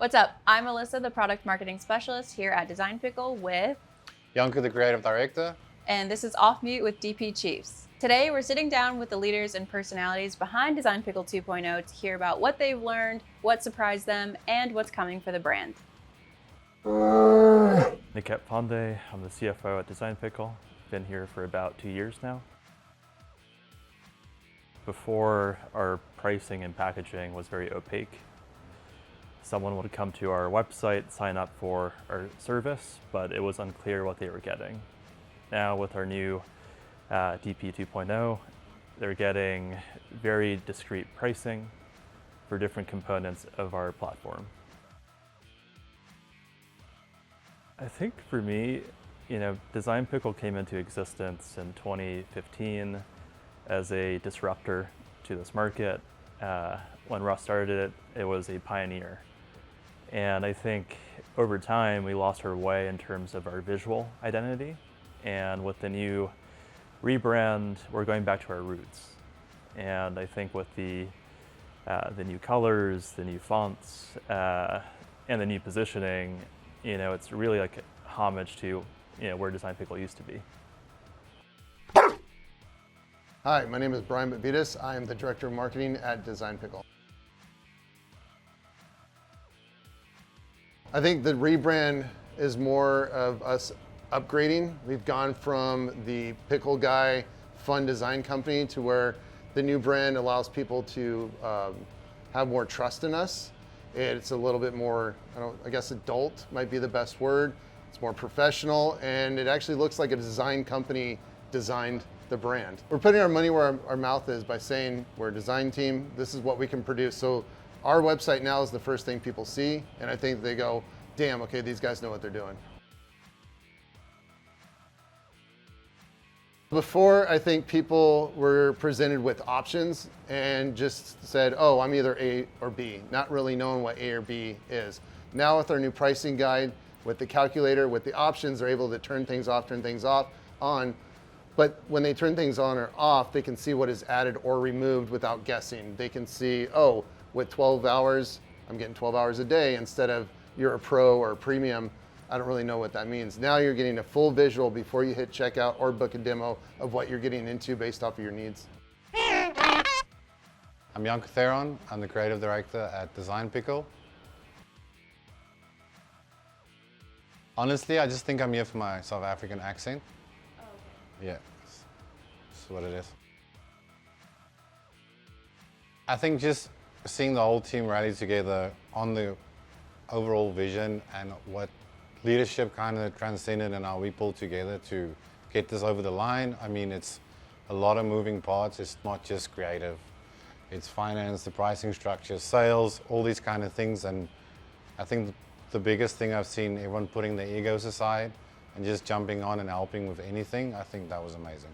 What's up? I'm Alyssa, the product marketing specialist here at Design Pickle with Janco, the creative director. And this is Off Mute with DP Chiefs. Today we're sitting down with the leaders and personalities behind Design Pickle 2.0 to hear about what they've learned, what surprised them, and what's coming for the brand. Niket Pandey, I'm the CFO at Design Pickle. Been here for about 2 years now. Before, our pricing and packaging was very opaque. Someone would come to our website, sign up for our service, but it was unclear what they were getting. Now with our new DP 2.0, they're getting very discrete pricing for different components of our platform. I think for me, Design Pickle came into existence in 2015 as a disruptor to this market. When Russ started it, it was a pioneer. And I think over time, we lost our way in terms of our visual identity. And with the new rebrand, we're going back to our roots. And I think with the new colors, the new fonts, and the new positioning, it's really like a homage to where Design Pickle used to be. Hi, my name is Bryan Butvidas. I am the director of marketing at Design Pickle. I think the rebrand is more of us upgrading. We've gone from the pickle guy fun design company to where the new brand allows people to have more trust in us. It's a little bit more, I guess adult might be the best word. It's more professional, and it actually looks like a design company designed the brand. We're putting our money where our mouth is by saying we're a design team, this is what we can produce. So our website now is the first thing people see, and I think they go, damn, okay, these guys know what they're doing. Before, I think people were presented with options and just said, oh, I'm either A or B, not really knowing what A or B is. Now with our new pricing guide, with the calculator, with the options, they're able to turn things off, on. But when they turn things on or off, they can see what is added or removed without guessing. They can see, oh, with 12 hours, I'm getting 12 hours a day instead of you're a pro or a premium. I don't really know what that means. Now you're getting a full visual before you hit checkout or book a demo of what you're getting into based off of your needs. I'm Janco Theron. I'm the creative director at Design Pickle. Honestly, I just think I'm here for my South African accent. Oh, okay. Yeah, that's what it is. I think just seeing the whole team rally together on the overall vision and what leadership kind of transcended and how we pulled together to get this over the line. I mean, it's a lot of moving parts. It's not just creative. It's finance, the pricing structure, sales, all these kind of things. And I think the biggest thing I've seen, everyone putting their egos aside and just jumping on and helping with anything, I think that was amazing.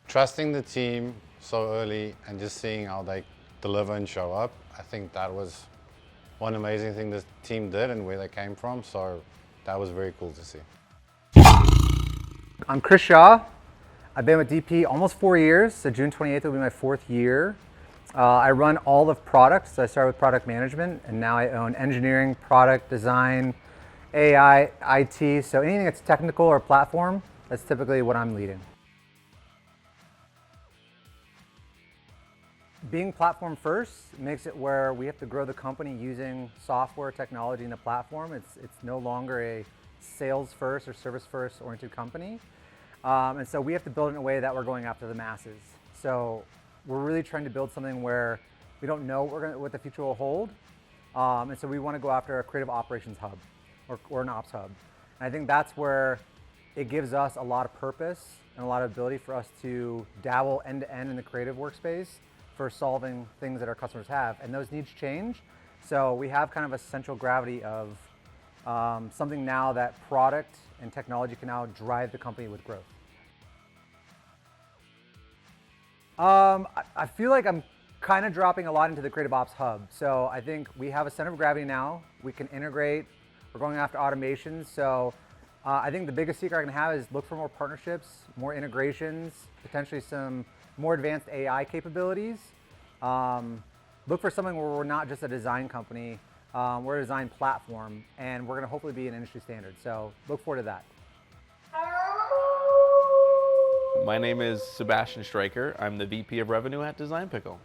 Trusting the team so early and just seeing how they deliver and show up, I think that was one amazing thing this team did and where they came from, so that was very cool to see. I'm Chris Shaw. I've been with DP almost 4 years, so June 28th will be my 4th year. I run all of products. I started with product management, and now I own engineering, product design, AI, IT, so anything that's technical or platform, that's typically what I'm leading. Being platform first makes it where we have to grow the company using software technology in the platform. It's no longer a sales first or service first oriented company. And so we have to build it in a way that we're going after the masses. So we're really trying to build something where we don't know what the future will hold. And so we want to go after a creative operations hub or an ops hub. And I think that's where it gives us a lot of purpose and a lot of ability for us to dabble end to end in the creative workspace for solving things that our customers have, and those needs change. So we have kind of a central gravity of something now that product and technology can now drive the company with growth. I feel like I'm kind of dropping a lot into the Creative Ops Hub. So I think we have a center of gravity now. We can integrate. We're going after automations. So I think the biggest secret I can have is look for more partnerships, more integrations, potentially some more advanced AI capabilities. Look for something where we're not just a design company, we're a design platform, and we're going to hopefully be an industry standard. So look forward to that. My name is Sebastian Stryker. I'm the VP of Revenue at Design Pickle.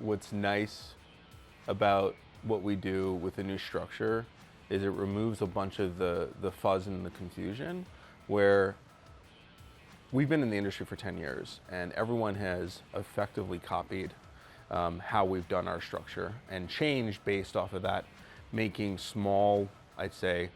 What's nice about what we do with the new structure is it removes a bunch of the fuzz and the confusion, where we've been in the industry for 10 years and everyone has effectively copied how we've done our structure and changed based off of that, making small, I'd say,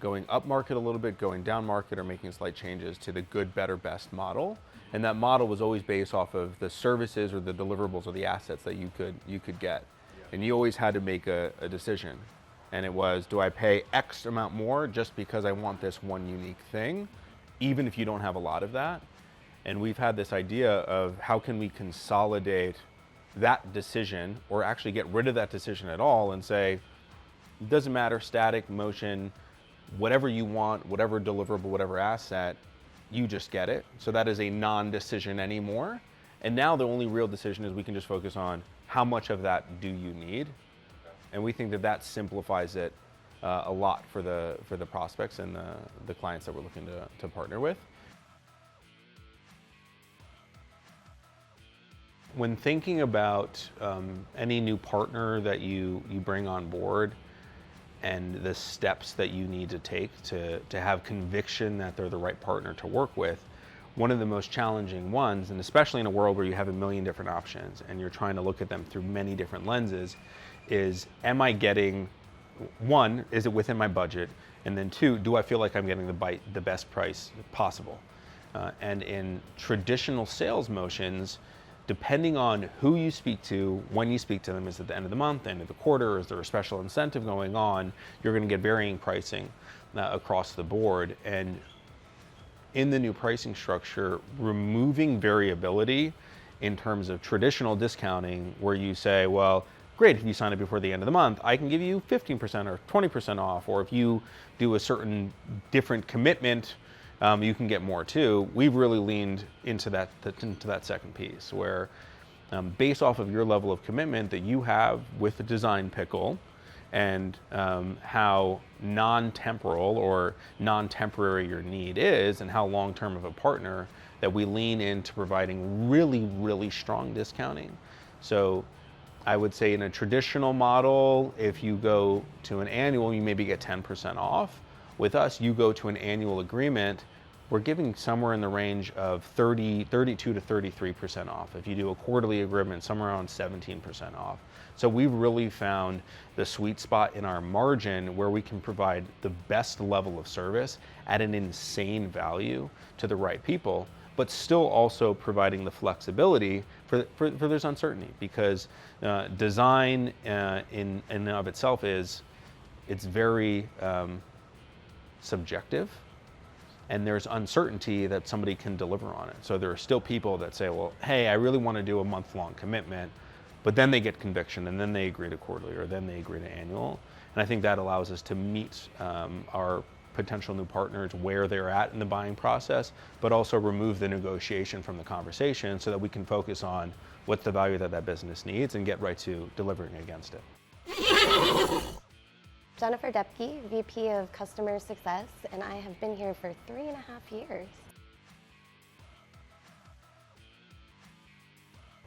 going up market a little bit, going down market, or making slight changes to the good, better, best model. And that model was always based off of the services or the deliverables or the assets that you could get. And you always had to make a decision. And it was, do I pay X amount more just because I want this one unique thing, even if you don't have a lot of that? And we've had this idea of how can we consolidate that decision, or actually get rid of that decision at all and say, it doesn't matter, static, motion, whatever you want, whatever deliverable, whatever asset, you just get it. So that is a non-decision anymore. And now the only real decision is we can just focus on how much of that do you need? And we think that that simplifies it a lot for the prospects and the clients that we're looking to partner with. When thinking about any new partner that you bring on board, and the steps that you need to take to have conviction that they're the right partner to work with, one of the most challenging ones, and especially in a world where you have a million different options and you're trying to look at them through many different lenses, is, am I getting, one, is it within my budget? And then two, do I feel like I'm getting the best price possible? And in traditional sales motions, depending on who you speak to, when you speak to them, is at the end of the month, end of the quarter, is there a special incentive going on, you're going to get varying pricing across the board. And in the new pricing structure, removing variability in terms of traditional discounting, where you say, well, great, if you sign up before the end of the month, I can give you 15% or 20% off, or if you do a certain different commitment, you can get more too. We've really leaned into that second piece, where based off of your level of commitment that you have with the Design Pickle, and how non-temporal or non-temporary your need is, and how long-term of a partner, that we lean into providing really, really strong discounting. So I would say in a traditional model, if you go to an annual, you maybe get 10% off. With us, you go to an annual agreement, we're giving somewhere in the range of 32 to 33% off. If you do a quarterly agreement, somewhere around 17% off. So we've really found the sweet spot in our margin where we can provide the best level of service at an insane value to the right people, but still also providing the flexibility for this uncertainty, because design in and of itself it's very subjective, and there's uncertainty that somebody can deliver on it. So there are still people that say, well, hey, I really want to do a month-long commitment, but then they get conviction, and then they agree to quarterly, or then they agree to annual. And I think that allows us to meet our potential new partners where they're at in the buying process, but also remove the negotiation from the conversation so that we can focus on what's the value that business needs and get right to delivering against it. Jennifer Doepke, VP of Customer Success, and I have been here for 3.5 years.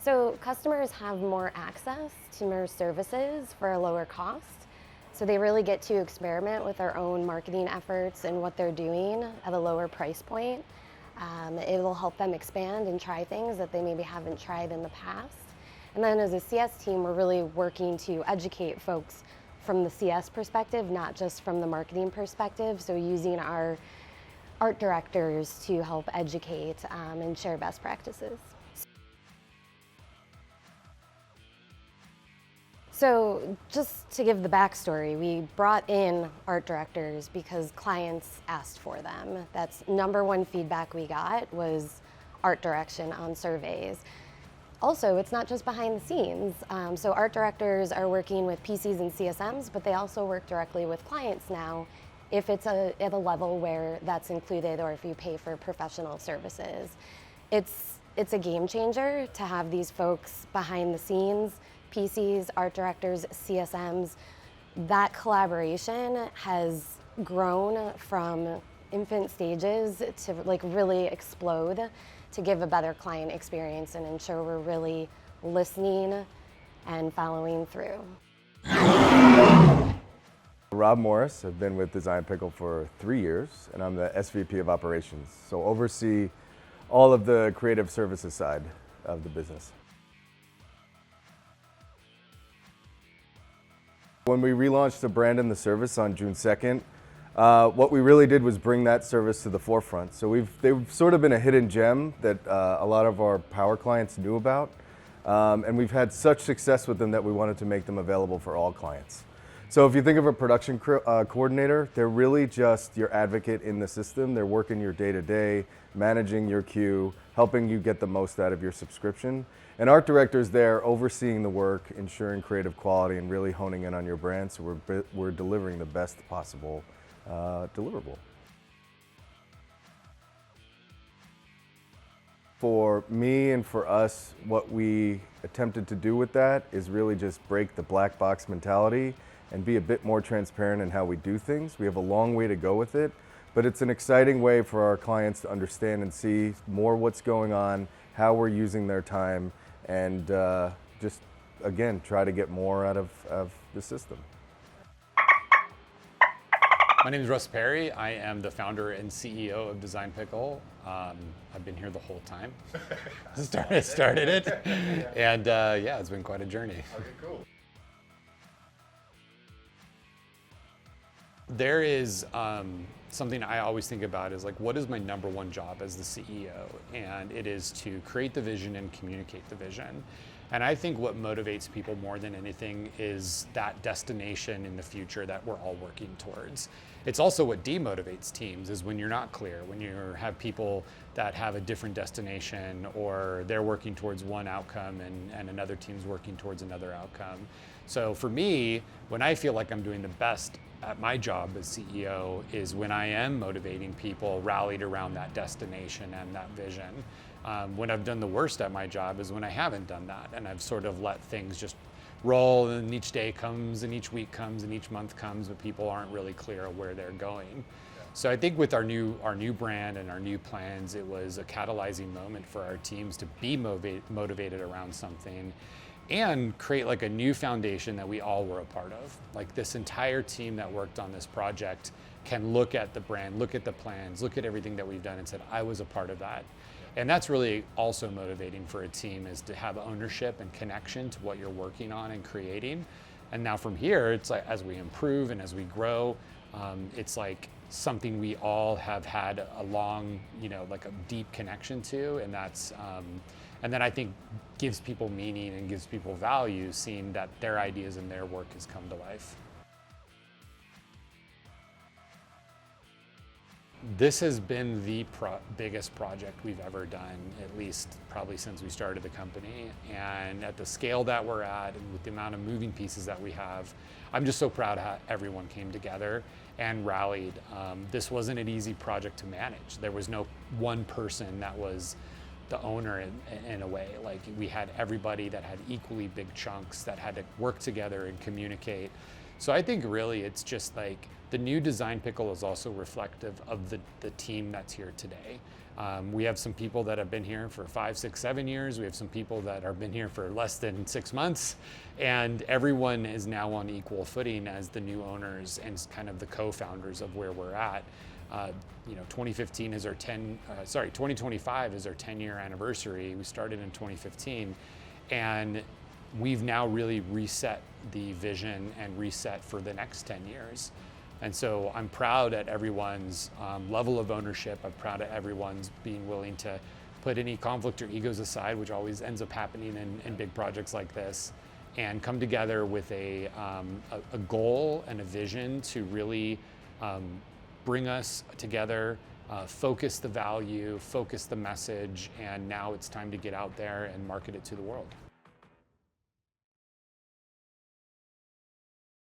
So customers have more access to more services for a lower cost. So they really get to experiment with their own marketing efforts and what they're doing at a lower price point. It will help them expand and try things that they maybe haven't tried in the past. And then as a CS team, we're really working to educate folks from the CS perspective, not just from the marketing perspective. So using our art directors to help educate and share best practices. So just to give the backstory, we brought in art directors because clients asked for them. That's #1 feedback we got was art direction on surveys. Also, it's not just behind the scenes. So art directors are working with PCs and CSMs, but they also work directly with clients now if it's at a level where that's included or if you pay for professional services. It's a game changer to have these folks behind the scenes, PCs, art directors, CSMs. That collaboration has grown from infant stages to like really explode to give a better client experience and ensure we're really listening and following through. Rob Morris, I've been with Design Pickle for 3 years, and I'm the SVP of Operations, so oversee all of the creative services side of the business. When we relaunched the brand and the service on June 2nd, what we really did was bring that service to the forefront. So they've sort of been a hidden gem that a lot of our power clients knew about, and we've had such success with them that we wanted to make them available for all clients. So if you think of a production coordinator, they're really just your advocate in the system. They're working your day-to-day, managing your queue, helping you get the most out of your subscription. And art directors there overseeing the work, ensuring creative quality, and really honing in on your brand, so we're delivering the best possible deliverable. For me and for us, what we attempted to do with that is really just break the black box mentality and be a bit more transparent in how we do things. We have a long way to go with it, but it's an exciting way for our clients to understand and see more what's going on, how we're using their time, and just, again, try to get more out of the system. My name is Russ Perry. I am the founder and CEO of Design Pickle. I've been here the whole time. Started it, and yeah, it's been quite a journey. Okay, cool. There is something I always think about is like, what is my number one job as the CEO? And it is to create the vision and communicate the vision. And I think what motivates people more than anything is that destination in the future that we're all working towards. It's also what demotivates teams is when you're not clear, when you have people that have a different destination or they're working towards one outcome and another team's working towards another outcome. So for me, when I feel like I'm doing the best at my job as CEO is when I am motivating people rallied around that destination and that vision. When I've done the worst at my job is when I haven't done that and I've sort of let things just roll and each day comes and each week comes and each month comes, but people aren't really clear of where they're going. So I think with our new brand and our new plans, it was a catalyzing moment for our teams to be motivated around something and create like a new foundation that we all were a part of. Like this entire team that worked on this project can look at the brand, look at the plans, look at everything that we've done and said, I was a part of that. And that's really also motivating for a team is to have ownership and connection to what you're working on and creating. And now from here, it's like as we improve and as we grow, it's like something we all have had a long, like a deep connection to. And that's, and then I think gives people meaning and gives people value, seeing that their ideas and their work has come to life. This has been the biggest project we've ever done, at least probably since we started the company. And at the scale that we're at and with the amount of moving pieces that we have, I'm just so proud of how everyone came together and rallied. This wasn't an easy project to manage. There was no one person that was the owner in a way. Like we had everybody that had equally big chunks that had to work together and communicate. So I think really it's just like the new Design Pickle is also reflective of the team that's here today. We have some people that have been here for 5, 6, 7 years. We have some people that have been here for less than 6 months. And everyone is now on equal footing as the new owners and kind of the co-founders of where we're at. 2015 is our 2025 is our 10-year anniversary. We started in 2015, and we've now really reset the vision and reset for the next 10 years. And so I'm proud at everyone's level of ownership. I'm proud at everyone's being willing to put any conflict or egos aside, which always ends up happening in big projects like this, and come together with a goal and a vision to really bring us together, focus the value, focus the message, and now it's time to get out there and market it to the world.